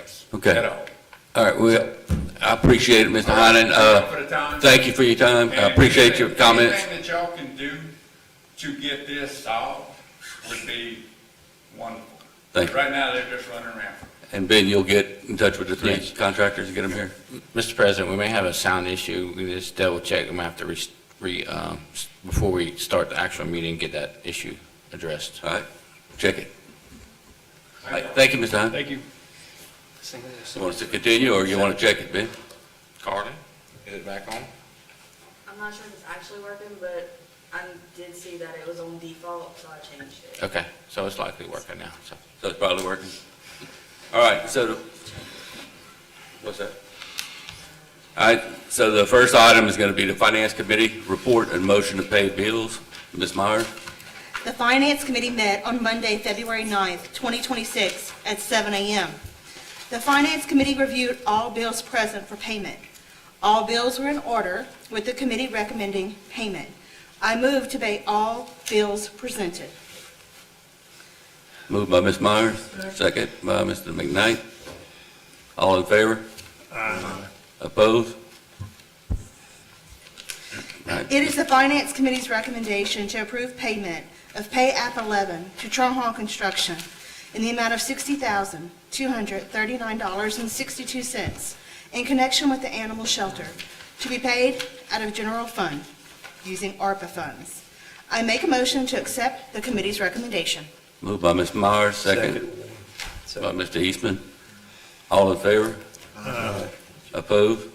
complaints. Okay. At all. All right, well, I appreciate it, Mr. Heinen. Thank you for the time. Thank you for your time. I appreciate your comments. Anything that y'all can do to get this solved would be wonderful. Thank you. Right now, they're just running around. And Ben, you'll get in touch with the three Yes. contractors and get them here? Mr. President, we may have a sound issue. We just double check. We might have to before we start the actual meeting, get that issue addressed. All right, check it. All right, thank you, Mr. Heinen. Thank you. You want us to continue, or you want to check it, Ben? Carly, is it back on? I'm not sure if it's actually working, but I did see that it was on default, so I changed it. Okay, so it's likely working now, so. So it's probably working? All right, what's that? All right, so the first item is going to be the Finance Committee report and motion to pay bills. Ms. Myers? The Finance Committee met on Monday, February 9th, 2026, at 7 a.m. The Finance Committee reviewed all bills present for payment. All bills were in order, with the committee recommending payment. I move to pay all bills presented. Moved by Ms. Myers, second by Mr. McKnight. All in favor? Opposed? All right, It is the Finance Committee's recommendation to approve payment of Pay App 11 to Tronhall Construction in the amount of $60,239.62 in connection with the animal shelter, to be paid out of general fund using ARPA funds. I make a motion to accept the committee's recommendation. moved by Ms. Myers, second by Mr. Eastman. All in favor? Opposed?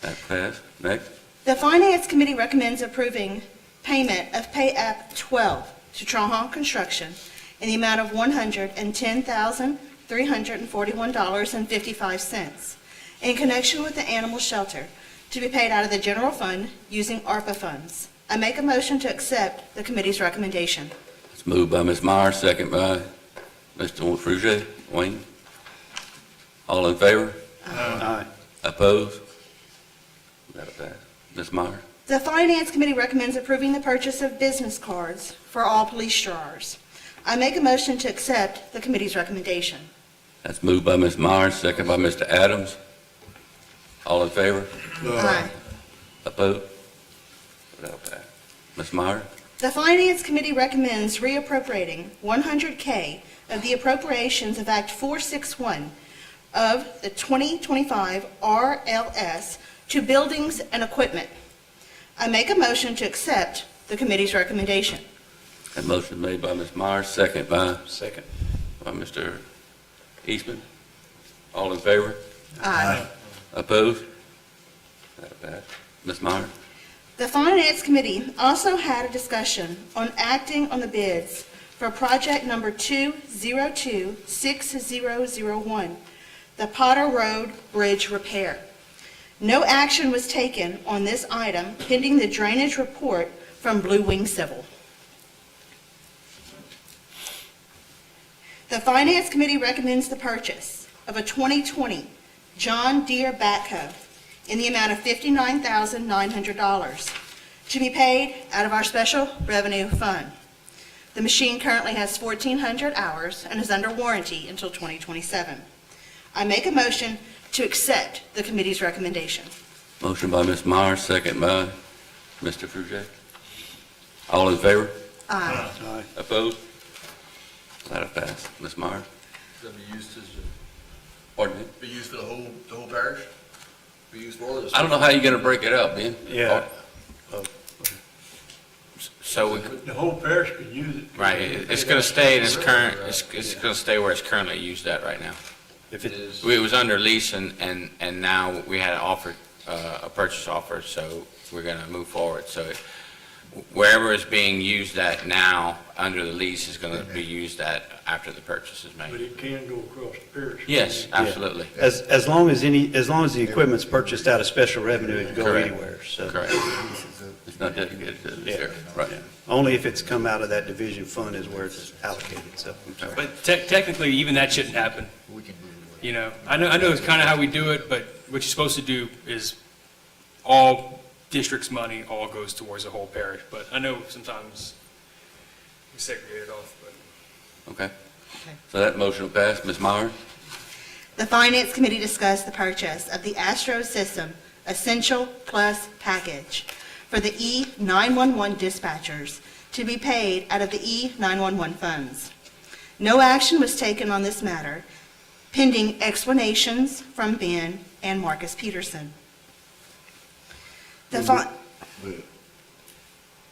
That passed. Next. The Finance Committee recommends approving payment of Pay App 12 to Tronhall Construction in the amount of $110,341.55 in connection with the animal shelter, to be paid out of the general fund using ARPA funds. I make a motion to accept the committee's recommendation. It's moved by Ms. Myers, second by Mr. Frugier. Wayne? All in favor? Aye. Opposed? That'll pass. Ms. Myers? The Finance Committee recommends approving the purchase of business cards for all police drawers. I make a motion to accept the committee's recommendation. That's moved by Ms. Myers, second by Mr. Adams. All in favor? Aye. Opposed? That'll pass. Ms. Myers? The Finance Committee recommends reappropriating $100K of the appropriations of Act 461 of the 2025 RLS to buildings and equipment. I make a motion to accept the committee's recommendation. That motion made by Ms. Myers, second by Second. Mr. Eastman. All in favor? Aye. Opposed? That'll pass. Ms. Myers? The Finance Committee also had a discussion on acting on the bids for project number 2026001, the Potter Road Bridge repair. No action was taken on this item pending the drainage report from Blue Wing Civil. The Finance Committee recommends the purchase of a 2020 John Deere backhoe in the amount of $59,900 to be paid out of our special revenue fund. The machine currently has 1,400 hours and is under warranty until 2027. I make a motion to accept the committee's recommendation. Motion by Ms. Myers, second by Mr. Frugier. All in favor? Aye. Aye. Opposed? That'll pass. Ms. Myers? Is that be used as, Pardon me? be used for the whole parish? Be used for this? I don't know how you're going to break it up, Ben. Yeah. So we, The whole parish could use it. right, it's gonna stay in its current, it's gonna stay where it's currently used at right now. If It it, is. It was under lease and now we had an offer, a purchase offer, so we're gonna move forward. So wherever it's being used at now, under the lease, is gonna be used at after the purchase is But made. it can go across the parish. Yes, absolutely. as long as the equipment's purchased out of special revenue, it can go Correct. anywhere, so. Correct. It's not dedicated to the Yeah. sheriff. Right. Yeah. Only if it's come out of that division fund is where it's allocated, so. But technically, even that shouldn't happen. We can do it. You know, I know it's kind of how we do it, but what you're supposed to do is all district's money all goes towards the whole parish. But I know sometimes we segregate it off, but. Okay. So that motion will pass. Ms. Myers? The Finance Committee discussed the purchase of the Astro System Essential Plus package for the E911 dispatchers to be paid out of the E911 funds. No action was taken on this matter, pending explanations from Ben and Marcus Peterson. The fi-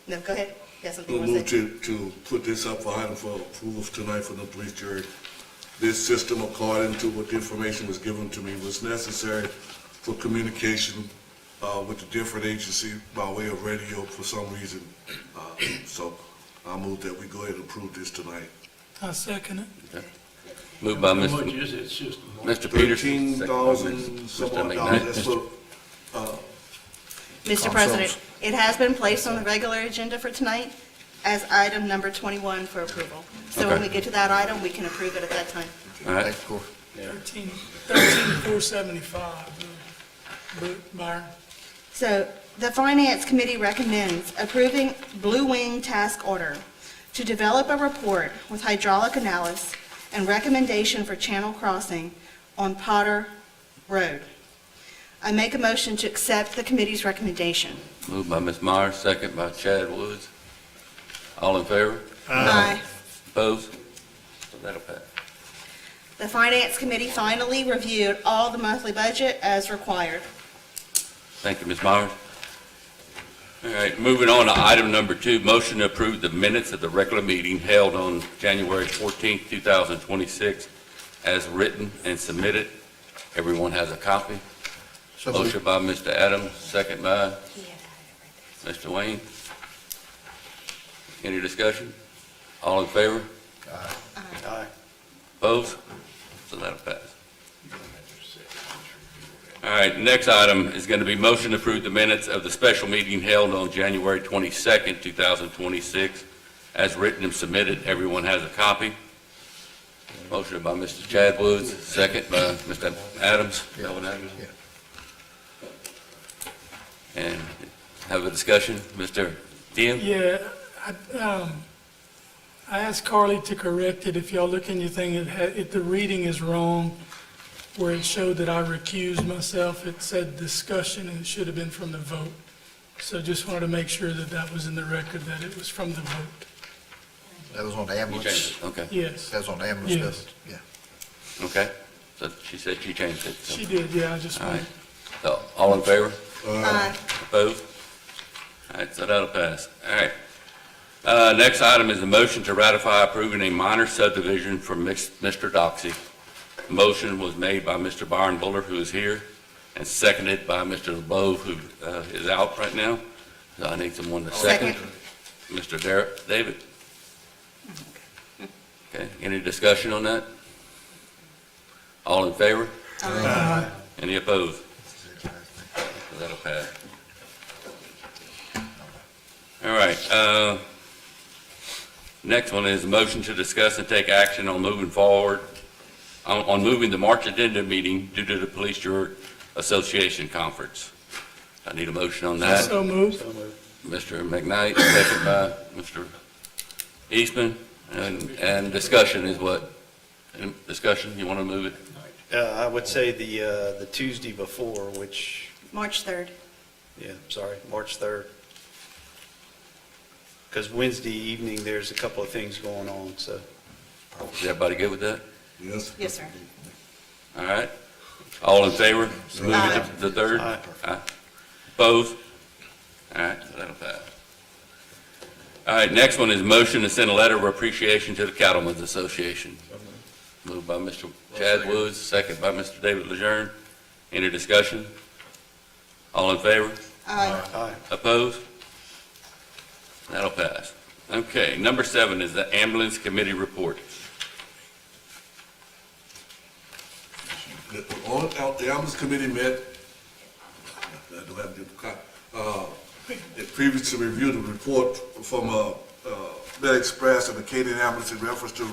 No, go ahead. You got something you We'll want to move say? to put this up for item for approval tonight for the police jury. This system, according to what the information was given to me, was necessary for communication with the different agencies by way of radio for some reason. So I move that we go ahead and approve this tonight. I second it. Moved by How much Mr. is it system? Mr. Peterson. second by $13,000 some Mr. odd McKnight. dollars. That's what, Mr. President, it has been placed on the regular agenda for tonight as item number 21 for approval. So when Okay. we get to that item, we can approve it at that time. All right, Thanks, Corey. 13,475, Byron. So the Finance Committee recommends approving Blue Wing Task Order to develop a report with hydraulic analysis and recommendation for channel crossing on Potter Road. I make a motion to accept the committee's recommendation. moved by Ms. Myers, second by Chad Woods. All in favor? Aye. Opposed? So that'll pass. The Finance Committee finally reviewed all the monthly budget as required. Thank you, Ms. Myers. All right, moving on to item number 2, motion to approve the minutes of the regular meeting held on January 14th, 2026, as written and submitted. Everyone has a copy. So moved. Motion by Mr. Adams, second by Mr. Wayne. Any discussion? All in favor? Aye. Opposed? So that'll pass. All right, next item is going to be motion to approve the minutes of the special meeting held on January 22nd, 2026, as written and submitted. Everyone has a copy. Motion by Mr. Chad Woods, second by Mr. Adams. Melvin Adams. Yeah. And have a discussion. Mr. Diem? Yeah, I asked Carly to correct it. If y'all look in your thing, the reading is wrong. Where it showed that I recused myself, it said discussion, and it should have been from the vote. So just wanted to make sure that that was in the record, that it was from the vote. That was on the You ambulance. changed it, okay, That was on the ambulance Yes. list, yeah. okay. So she said she changed it. so- She did, yeah, I just All right. wanted, So, all in favor? Aye. Opposed? All right, so that'll pass. All right. Next item is a motion to ratify approving a minor subdivision for Mr. Doxey. Motion was made by Mr. Byron Buller, who is here, and seconded by Mr. LeBeau, who is out right now. So I need someone to second. Mr. David. Okay, any discussion on that? All in favor? Any opposed? So that'll pass. All right, next one is a motion to discuss and take action on moving forward, on moving the March agenda meeting due to the Police Juror Association Conference. I need a motion on that. so moved. Mr. McKnight, second by Mr. Eastman, and discussion is what? Any discussion, you want to move it? I would say the Tuesday before, which, March 3rd. March 3rd. Because Wednesday evening, there's a couple of things going on, so. Is everybody good with that? yes? Yes, sir. All right. All in favor? Move it to the third? Aye. Aye. Opposed? All right, so that'll pass. All right, next one is motion to send a letter of appreciation to the Cattlemen's Association. Moved by Mr. Chad Woods, second by Mr. David Lejeune. Any discussion? All in favor? Aye. Aye. Opposed? That'll pass. Okay, number 7 is the Ambulance Committee report. The ambulance committee met, I don't have to, it previously reviewed a report from Med Express and Acadian Ambulance in reference to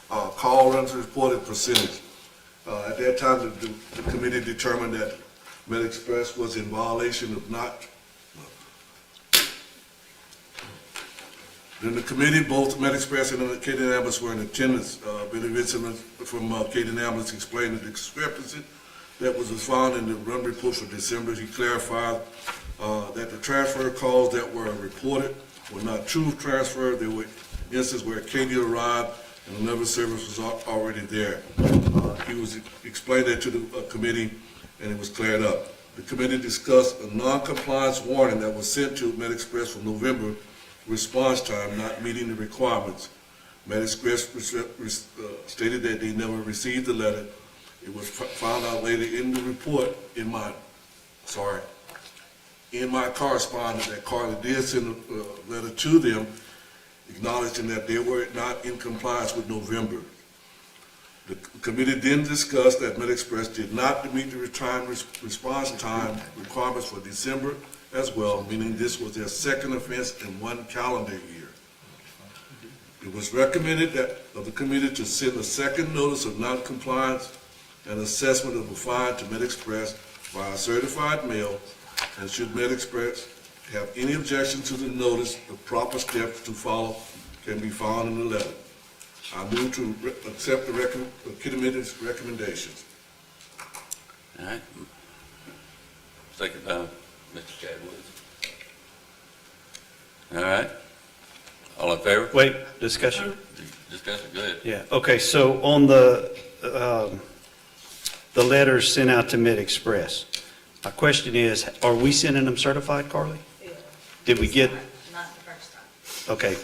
call runs reported percentage. At that time, the committee determined that Med Express was in violation of not Then the committee, both MedExpress and the Katy Ambulance were in attendance. Billy Vincent from Katy Ambulance explained the discrepancy that was found in the run report for December. He clarified that the transfer calls that were reported were not true transfer. There were instances where Katy arrived and another service was already there. He was explained that to the committee, and it was cleared up. The committee discussed a non-compliance warning that was sent to MedExpress from November response time not meeting the requirements. MedExpress stated that they never received the letter. It was found out later in the report in my correspondence that Carly did send a letter to them acknowledging that they were not in compliance with November. The committee then discussed that MedExpress did not meet the response time requirements for December as well, meaning this was their second offense in 1 calendar year. It was recommended of the committee to send a second notice of noncompliance and assessment of a fine to MedExpress via certified mail, and should MedExpress have any objection to the notice, the proper steps to follow can be found in the letter. I move to accept the committee's recommendations. All right. Second by Mr. Chad Woods. All right. All in favor? Wait, discussion? Discussion, go ahead. Yeah, okay, so on the letters sent out to MedExpress, my question is, are we sending them certified, Carly? Yeah. Did we get, Not the first time. okay,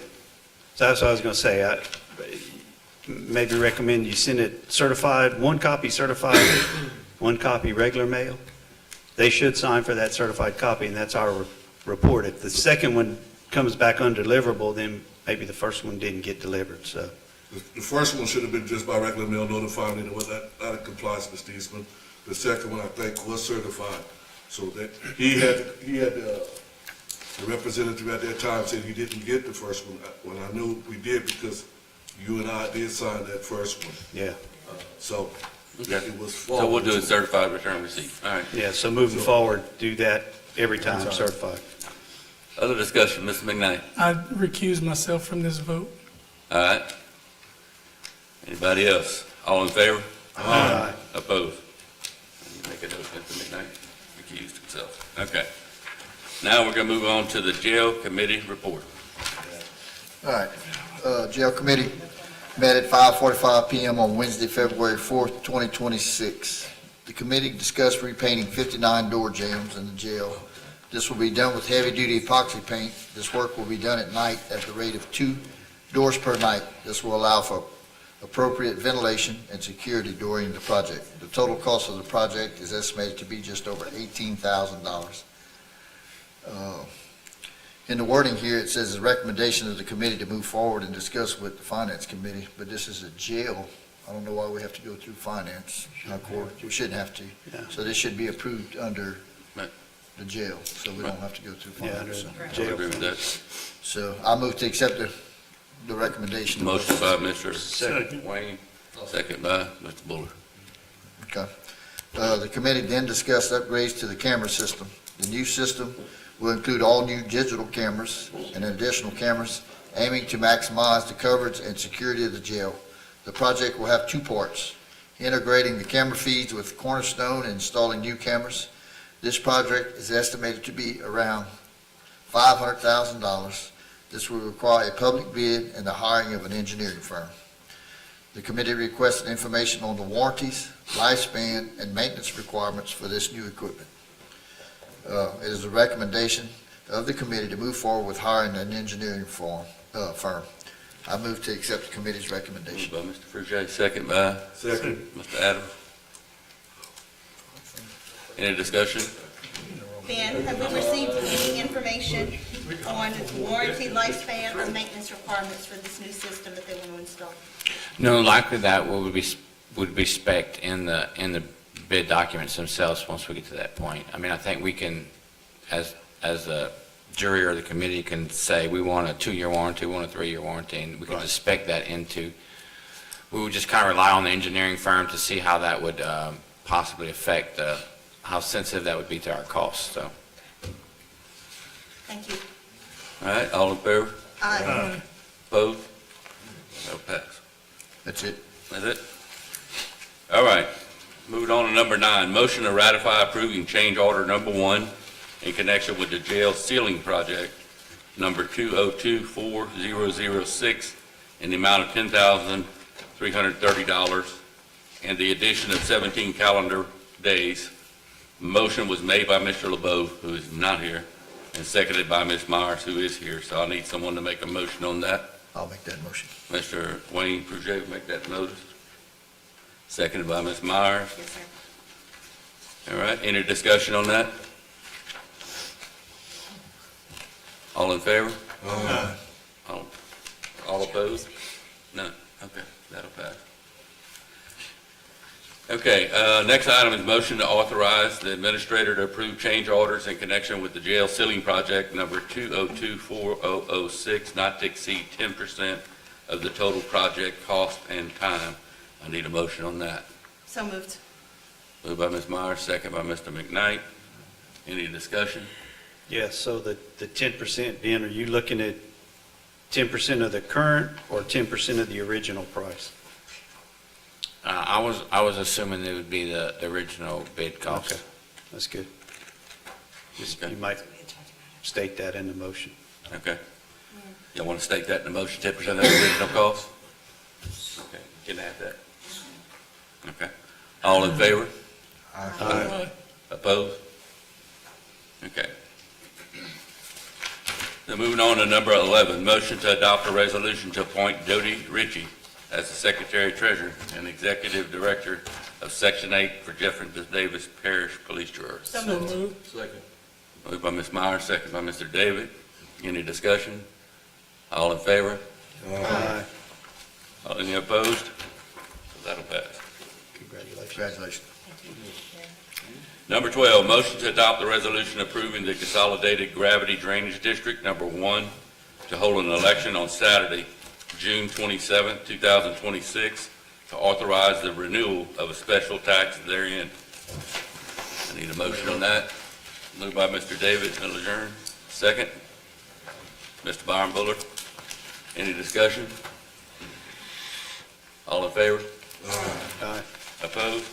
so that's what I was gonna say, I maybe recommend you send it certified, one copy certified, one copy regular mail. They should sign for that certified copy, and that's our report. If the second one comes back undeliverable, then maybe the first one didn't get delivered, so. The first one should have been just by regular mail notifying that it was not in compliance, Mr. Eastman. The second one, I think, was certified. So that he had the representative at that time said he didn't get the first one. When I knew we did because you and I did sign that first one. Yeah, So Okay. it was So we'll do a forwarded. certified return receipt. All right. yeah, so moving forward, do that every time certified. Other discussion, Mr. McKnight. I recuse myself from this vote. All right. Anybody else? All in favor? Aye. Opposed? Make a note, Mr. McKnight recused himself. Okay. Now we're going to move on to the jail committee report. All right, jail committee met at 5:45 PM on Wednesday, February 4th, 2026. The committee discussed repainting 59 door jambs in the jail. This will be done with heavy-duty epoxy paint. This work will be done at night at the rate of 2 doors per night. This will allow for appropriate ventilation and security during the project. The total cost of the project is estimated to be just over $18,000. In the wording here, it says the recommendation of the committee to move forward and discuss with the finance committee, but this is a jail. I don't know why we have to go through finance. We shouldn't have to. Yeah. So this should be approved under Right. the jail, so we don't have to go through Yeah, under finance. the I agree with that. So I move to accept the recommendation. Motion by Mr. Second. Wayne, second by Mr. Buller. Okay. The committee then discussed upgrades to the camera system. The new system will include all new digital cameras and additional cameras, aiming to maximize the coverage and security of the jail. The project will have 2 parts: integrating the camera feeds with Cornerstone and installing new cameras. This project is estimated to be around $500,000. This will require a public bid and the hiring of an engineering firm. The committee requested information on the warranties, lifespan, and maintenance requirements for this new equipment. It is a recommendation of the committee to move forward with hiring an engineering firm. I move to accept the committee's Moved recommendation. by Mr. Frugier, second by Second. Mr. Adams. Any discussion? Ben, have we received any information on warranty, lifespan, or maintenance requirements for this new system that they want to install? No, likely that would be spec'd in the bid documents themselves once we get to that point. I mean, I think we can, as a jury or the committee can say, we want a 2-year warranty, we want a 3-year warranty, and we can just spec that into, we would just kind of rely on the engineering firm to see how that would possibly affect, how sensitive that would be to our costs, so. Thank you. All right, all in favor? Aye. Opposed? That'll pass. That's it. That's it? All right. Moving on to number 9, motion to ratify approving change order number 1 in connection with the jail ceiling project, number 2024006, in the amount of $10,330, and the addition of 17 calendar days. Motion was made by Mr. LeBeau, who is not here, and seconded by Ms. Myers, who is here. So I need someone to make a motion on that. I'll make that motion. Mr. Wayne Prouget will make that motion. Seconded by Ms. Myers. Yes, sir. All right, any discussion on that? All in favor? All opposed? None. Okay, that'll pass. Okay, next item is motion to authorize the administrator to approve change orders in connection with the jail ceiling project number 2024006, not to exceed 10% of the total project cost and time. I need a motion on that. So moved. Moved by Ms. Myers, second by Mr. McKnight. Any discussion? Yes, so the 10%, Ben, are you looking at 10% of the current or 10% of the original price? I was assuming it would be the original bid cost. Okay, that's good. Just- Okay. You might state that in the motion. Okay. Y'all want to state that in the motion, 10% of the original cost? Okay, can add that. Okay. All in favor? Aye. Opposed? Okay. Then moving on to number 11, motion to adopt a resolution to appoint Dodie Ritchie as the Secretary Treasurer and Executive Director of Section 8 for Jefferson Davis Parish Police Bureau. So So moved. moved. Moved by Ms. Myers, second by Mr. David. Any discussion? All in favor? Aye. Any opposed? That'll pass. Congratulations. Number 12, motion to adopt the resolution approving the Consolidated Gravity Drainage District Number 1 to hold an election on Saturday, June 27, 2026, to authorize the renewal of a special tax therein. I need a motion on that. Moved by Mr. David Lejeune, second. Mr. Byron Buller. Any discussion? All in favor? Aye. Opposed?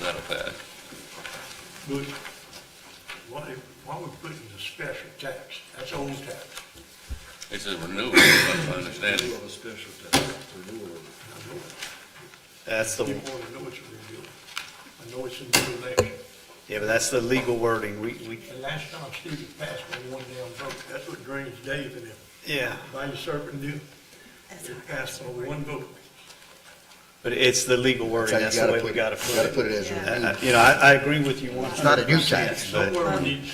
That'll pass. But why we putting the special tax? That's old tax. It's a renewal, if I understand it. That's the, People want to know it's a renewal. I know it's a new election. yeah, but that's the legal wording. We, The last time Stevie passed on one down vote, that's what Drainage Dave and them, yeah, by usurping new, they passed on one vote. but it's the legal wording. That's That's how the you way we gotta gotta put it. You gotta put put it. it as a Yeah. renewal. You know, I agree with you 100%. It's not a new tax. but- Somewhere we need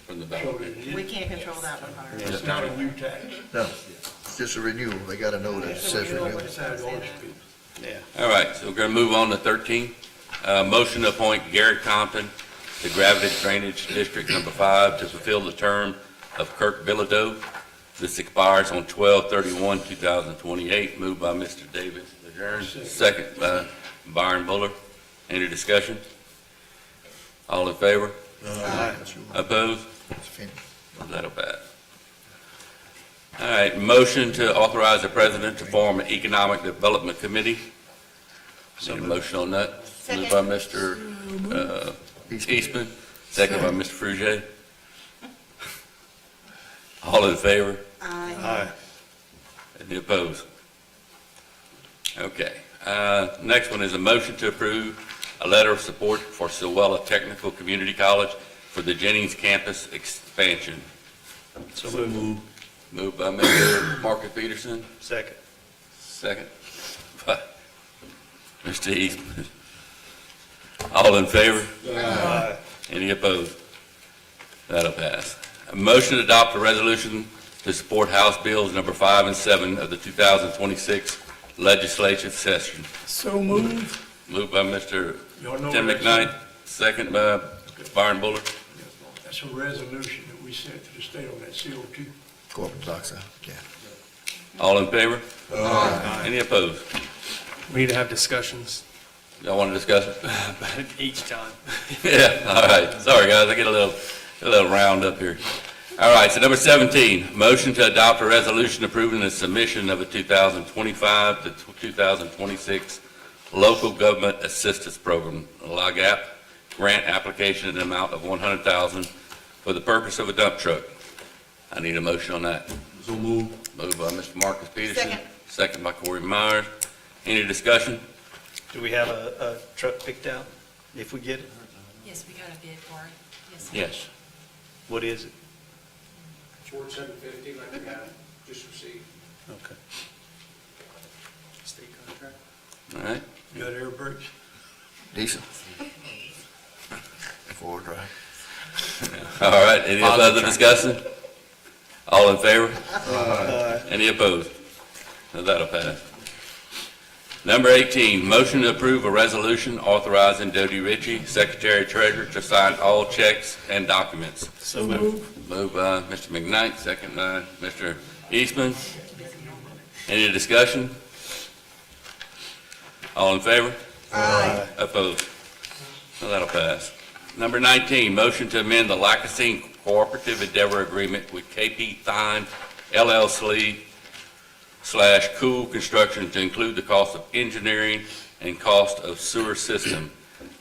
From the so ballot. that We it- can't control that one, Carter. it's not a new tax. No, it's just a renewal. They gotta know that it says renewal. That's how it always be. Yeah. All right, so we're going to move on to 13. Motion to appoint Garrett Compton to Gravity Drainage District Number 5 to fulfill the term of Kirk Bilodeau. This expires on 12/31/2028. Moved by Mr. David Lejeune, second by Byron Buller. Any discussion? All in favor? Aye. Opposed? It's finished. That'll pass. All right, motion to authorize the president to form an economic development committee. Need a motion on that? Second. Moved by Mr. Eastman, second by Mr. Frugier. All in favor? Aye. Aye. Any opposed? Okay, next one is a motion to approve a letter of support for Sewella Technical Community College for the Jennings campus expansion. So moved. Moved by Mr. Marcus Peterson, Second. second by Mr. Eastman. All in favor? Aye. Any opposed? That'll pass. A motion to adopt a resolution to support House Bills Number 5 and 7 of the 2026 legislative session. So moved. Moved by Mr. Y'all know Tim what that's- McKnight, second by Byron Buller. That's a resolution that we sent to the state on that CO2. Carbon dioxide, yeah. All in favor? Any opposed? We need to have discussions Y'all want to discuss it? about it each time. Yeah, all right. Sorry, guys, I get a little round up here. All right, so number 17, motion to adopt a resolution approving the submission of a 2025 to 2026 Local Government Assistance Program, LOGAP, grant application in the amount of $100,000 for the purpose of a dump truck. I need a motion on that. So move. Moved by Mr. Marcus Peterson. Second. Second by Corey Myers. Any discussion? Do we have a truck picked out if we get it? Yes, we got a bid for it, yes. Yes. What is it? Ford 750 like we have just received. Okay. State contract. All right, Got air brakes? Decent. Four drive. all right, any other discussion? All in favor? Any opposed? Now that'll pass. Number 18, motion to approve a resolution authorizing Dodie Ritchie, Secretary Treasurer, to sign all checks and documents. So moved. Moved by Mr. McKnight, second by Mr. Eastman. Any discussion? All in favor? Aye. Opposed? Well, that'll pass. Number 19, motion to amend the Lacassine Cooperative Endeavor Agreement with KP Thine LLC/Cool Construction to include the cost of engineering and cost of sewer system.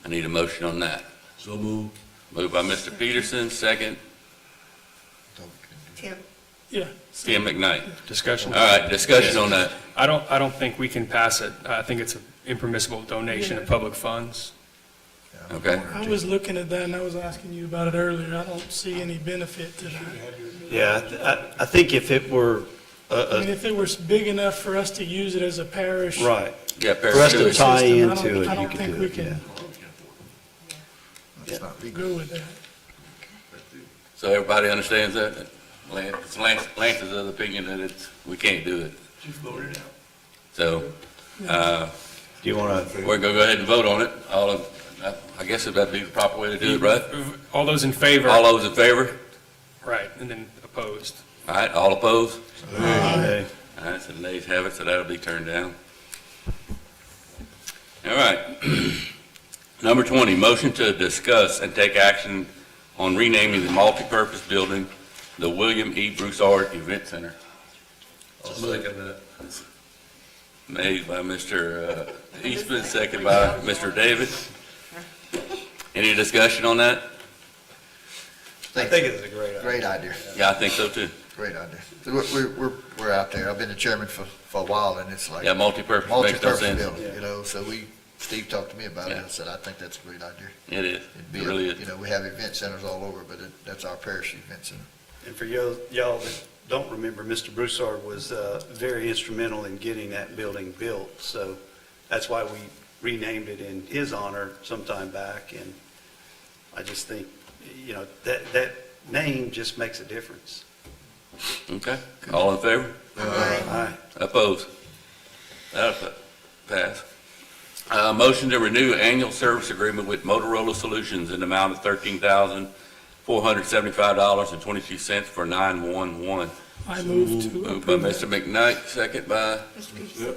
I need a motion on that. So move. Moved by Mr. Peterson, second, Tim? Yeah. Tim McKnight. Discussion. All right, discussion on that. I don't think we can pass it. I think it's an impermissible donation of public funds. Okay. I was looking at that and I was asking you about it earlier. I don't see any benefit to that. Yeah, I think if it were, I mean, if it was big enough for us to use it as a parish. right, Yeah, for us to Paris tie system, into it, I you don't could think do we it, can yeah. That's not legal. go with that. So everybody understands that? Lance is of the opinion that we can't do it. Just voted out. So, Do you want to, we're gonna go ahead and vote on it. I guess that'd be the proper way to do it, right? All those in favor? All those in favor? Right, and then opposed. All right, all opposed? okay. All right, so the nays have it, so that'll be turned down. All right. Number 20, motion to discuss and take action on renaming the multipurpose building the William E. Broussard Event Center. I'll second that. Made by Mr. Eastman, second by Mr. David. Any discussion on that? I think it's a great idea. Great idea, Yeah, I think so too. great idea. We're out there. I've been the chairman for a while, and it's like Yeah, multipurpose makes no multi-purpose sense. building, you know, so Steve talked to me about it, Yeah. and I said, I think that's a great idea. It is, It'd be it really you is. know, we have event centers all over, but that's our parish event center. And for y'all that don't remember, Mr. Broussard was very instrumental in getting that building built. So that's why we renamed it in his honor sometime back. And I just think, you know, that name just makes a difference. Okay, all in favor? Aye. Opposed? That'll pass. Motion to renew annual service agreement with Motorola Solutions in the amount of $13,475.22 for 911. I move to Moved by approve Mr. that. McKnight, second by Yep.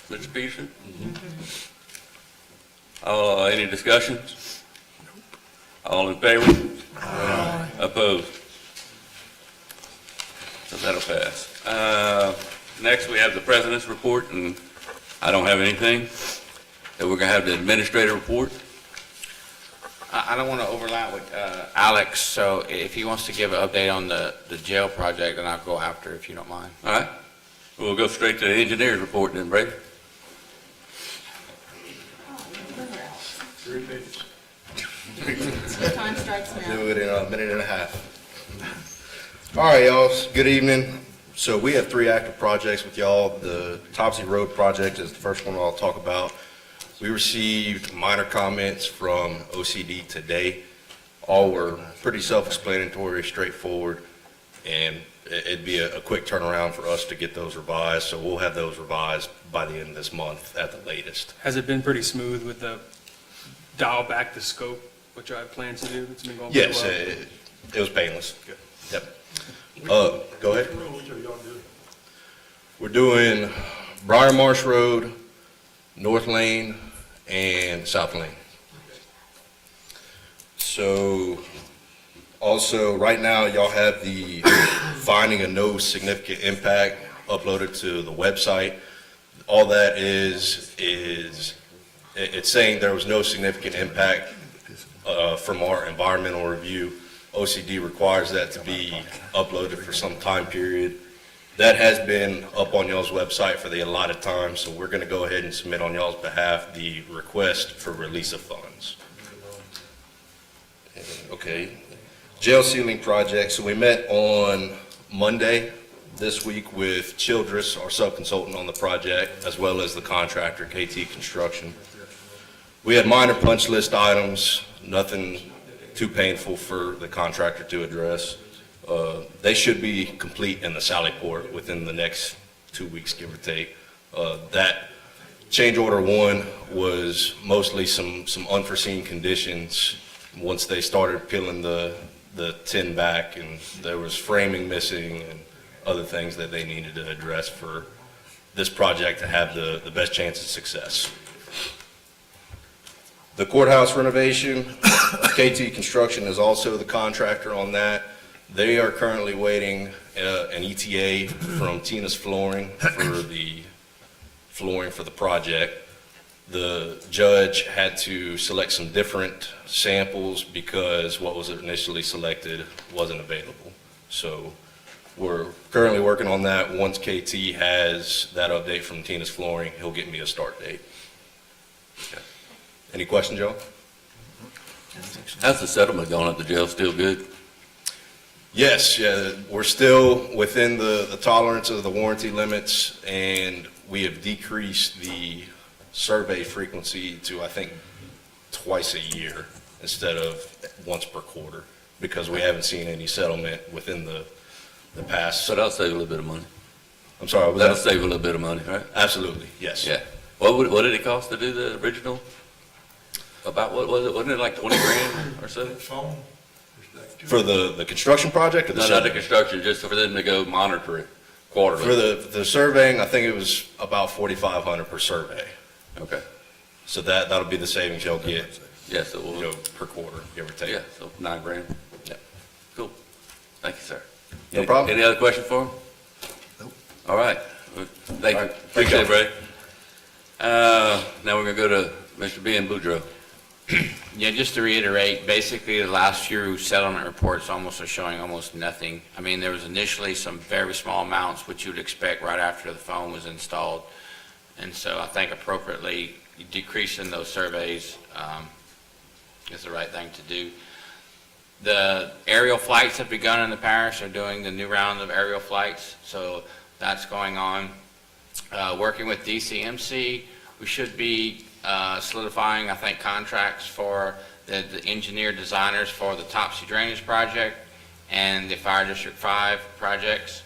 Mr. Peterson. Any discussion? All in favor? Opposed? So that'll pass. Next, we have the president's report, and I don't have anything. And we're gonna have the administrative report. I don't want to overlap with Alex, so if he wants to give an update on the jail project, then I'll go after, if you don't mind. All right? We'll go straight to the engineer's report then, Brady. 3 minutes. Time starts now. Do it in a minute and a half. All right, y'all, good evening. So we have 3 active projects with y'all. The Topsy Road project is the first one I'll talk about. We received minor comments from OCD today. All were pretty self-explanatory, straightforward, and it'd be a quick turnaround for us to get those revised. So we'll have those revised by the end of this month at the latest. Has it been pretty smooth with the dial back the scope, which I plan to do? It's been going pretty Yes, well. it was painless. Yep. Go ahead. Roads are y'all doing? We're doing Briar Marsh Road, North Lane, and South Lane. So Also, right now, y'all have the finding a no significant impact uploaded to the website. All that is it's saying there was no significant impact from our environmental review. OCD requires that to be uploaded for some time period. That has been up on y'all's website for the allotted time, so we're going to go ahead and submit on y'all's behalf the request for release of funds. Okay, jail ceiling project. So we met on Monday this week with Childress, our subconsultant on the project, as well as the contractor, KT Construction. We had minor punch list items, nothing too painful for the contractor to address. They should be complete in the Sallyport within the next 2 weeks, give or take. That change order one was mostly some unforeseen conditions. Once they started peeling the tin back, and there was framing missing and other things that they needed to address for this project to have the best chance of success. The courthouse renovation, KT Construction is also the contractor on that. They are currently waiting an ETA from Tina's Flooring for the flooring for the project. The judge had to select some different samples because what was initially selected wasn't available. So we're currently working on that. Once KT has that update from Tina's Flooring, he'll get me a start date. Okay. Any questions, y'all? How's the settlement going at the jail? Still good? Yes, yeah, we're still within the tolerance of the warranty limits, and we have decreased the survey frequency to, I think, twice a year instead of once per quarter, because we haven't seen any settlement within the past. So that'll save a little bit of money. I'm sorry, was That'll that? save a little bit of money, right? Absolutely, yes. Yeah. What did it cost to do the original? About, what was it? Wasn't it like 20 grand or so? Phone, is that too? For the construction project or the No, not the survey? construction, just for them to go monitor it quarterly. For the surveying, I think it was about 4,500 per survey. Okay. So that'll be the savings y'all get, Yeah, so you we'll, know, per quarter, give or take. yeah, so 9 grand. Yeah. Cool. Thank you, sir. No problem. Any other questions for him? Nope. All right. Thank you. All right. Appreciate it, Brady. Now we're gonna go to Mr. Ben Boudreaux. Yeah, just to reiterate, basically, the last few settlement reports almost are showing almost nothing. I mean, there was initially some very small amounts, which you'd expect right after the phone was installed. And so I think appropriately decreasing those surveys is the right thing to do. The aerial flights have begun in the parish. They're doing the new round of aerial flights, so that's going on. Working with DCMC, we should be solidifying, I think, contracts for the engineer designers for the Topsy Drainage Project and the Fire District 5 projects.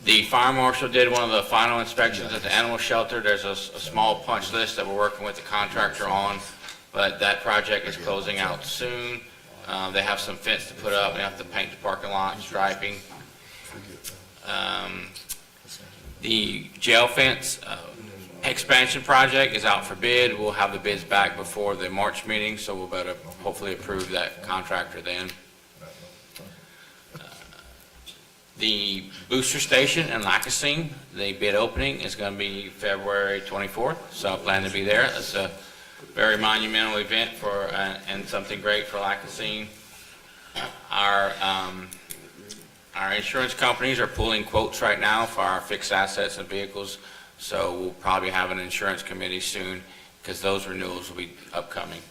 The fire marshal did one of the final inspections at the animal shelter. There's a small punch list that we're working with the contractor on, but that project is closing out soon. They have some fence to put up, they have to paint the parking lot, striping. The jail fence expansion project is out for bid. We'll have the bids back before the March meeting, so we'll better hopefully approve that contractor then. The booster station in Lacassine, the bid opening is going to be February 24th, so I plan to be there. It's a very monumental event for, and something great for Lacassine. Our insurance companies are pulling quotes right now for our fixed assets and vehicles, so we'll probably have an insurance committee soon, because those renewals will be upcoming.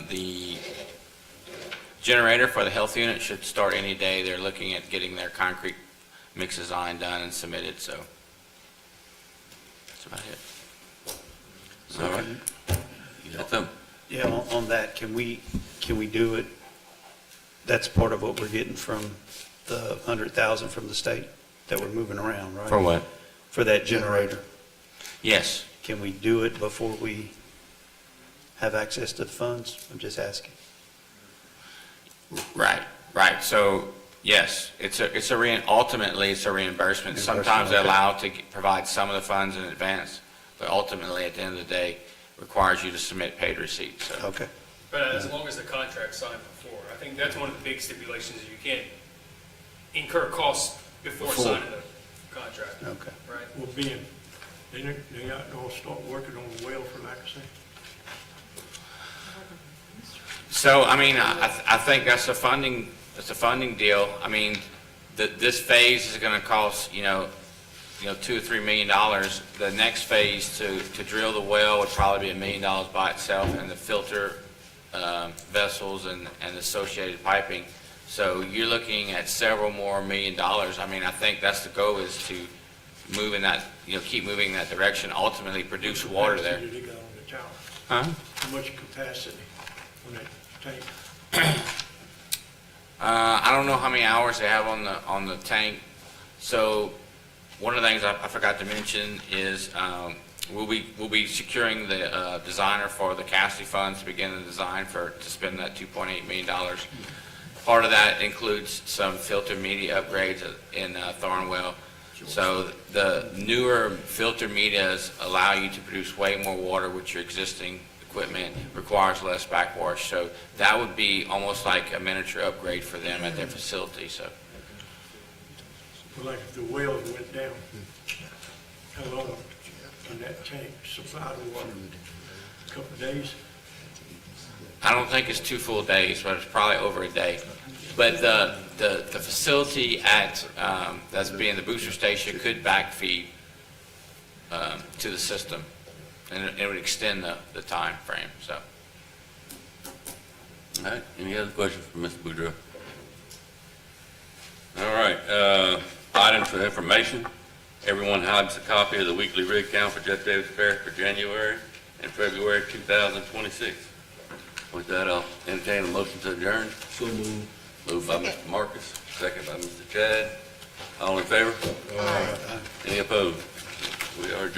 The generator for the health unit should start any day. They're looking at getting their concrete mix design done and submitted, so that's about it. All right. You got them? Yeah, on that, can we do it? That's part of what we're getting from the 100,000 from the state that we're moving around, right? For what? For that generator. Yes. Can we do it before we have access to the funds? I'm just asking. Right. So Yes, ultimately, it's a reimbursement. Sometimes they're allowed to provide some of the funds in advance, but ultimately, at the end of the day, requires you to submit paid receipts, so. Okay. But as long as the contract's signed before, I think that's one of the big stipulations, is you can't incur costs before signing the contract, Okay. right? Well, Ben, they not gonna start working on the well for, like I say? So, I mean, I think that's a funding deal. I mean, this phase is gonna cost, $2 or $3 million. The next phase to drill the well would probably be $1 million by itself, and the filter vessels and associated piping. So you're looking at several more $1 million. I mean, I think that's the goal, is to move in that, keep moving in that direction, ultimately produce water there. Capacity they got on the tower? Huh? How much capacity on that tank? I don't know how many hours they have on the tank. So one of the things I forgot to mention is we'll be securing the designer for the Cassidy funds to begin the design to spend that $2.8 million. Part of that includes some filter media upgrades in Thornwell. So the newer filter medias allow you to produce way more water with your existing equipment, requires less backwash. So that would be almost like a miniature upgrade for them at their facility, so. Well, like if the wells went down, how long can that tank supply the water? A couple of days? I don't think it's 2 full days, but it's probably over a day. But the facility that's being the booster station could backfeed to the system, and it would extend the time frame, so. All right, any other questions for Mr. Boudreaux? All right, items for information. Everyone has a copy of the weekly rig count for Jeff Davis Parish for January and February 2026. With that, I'll entertain a motion to adjourn. So moved. Moved by Mr. Marcus, second by Mr. Chad. All in favor? Any opposed? We are adjourned.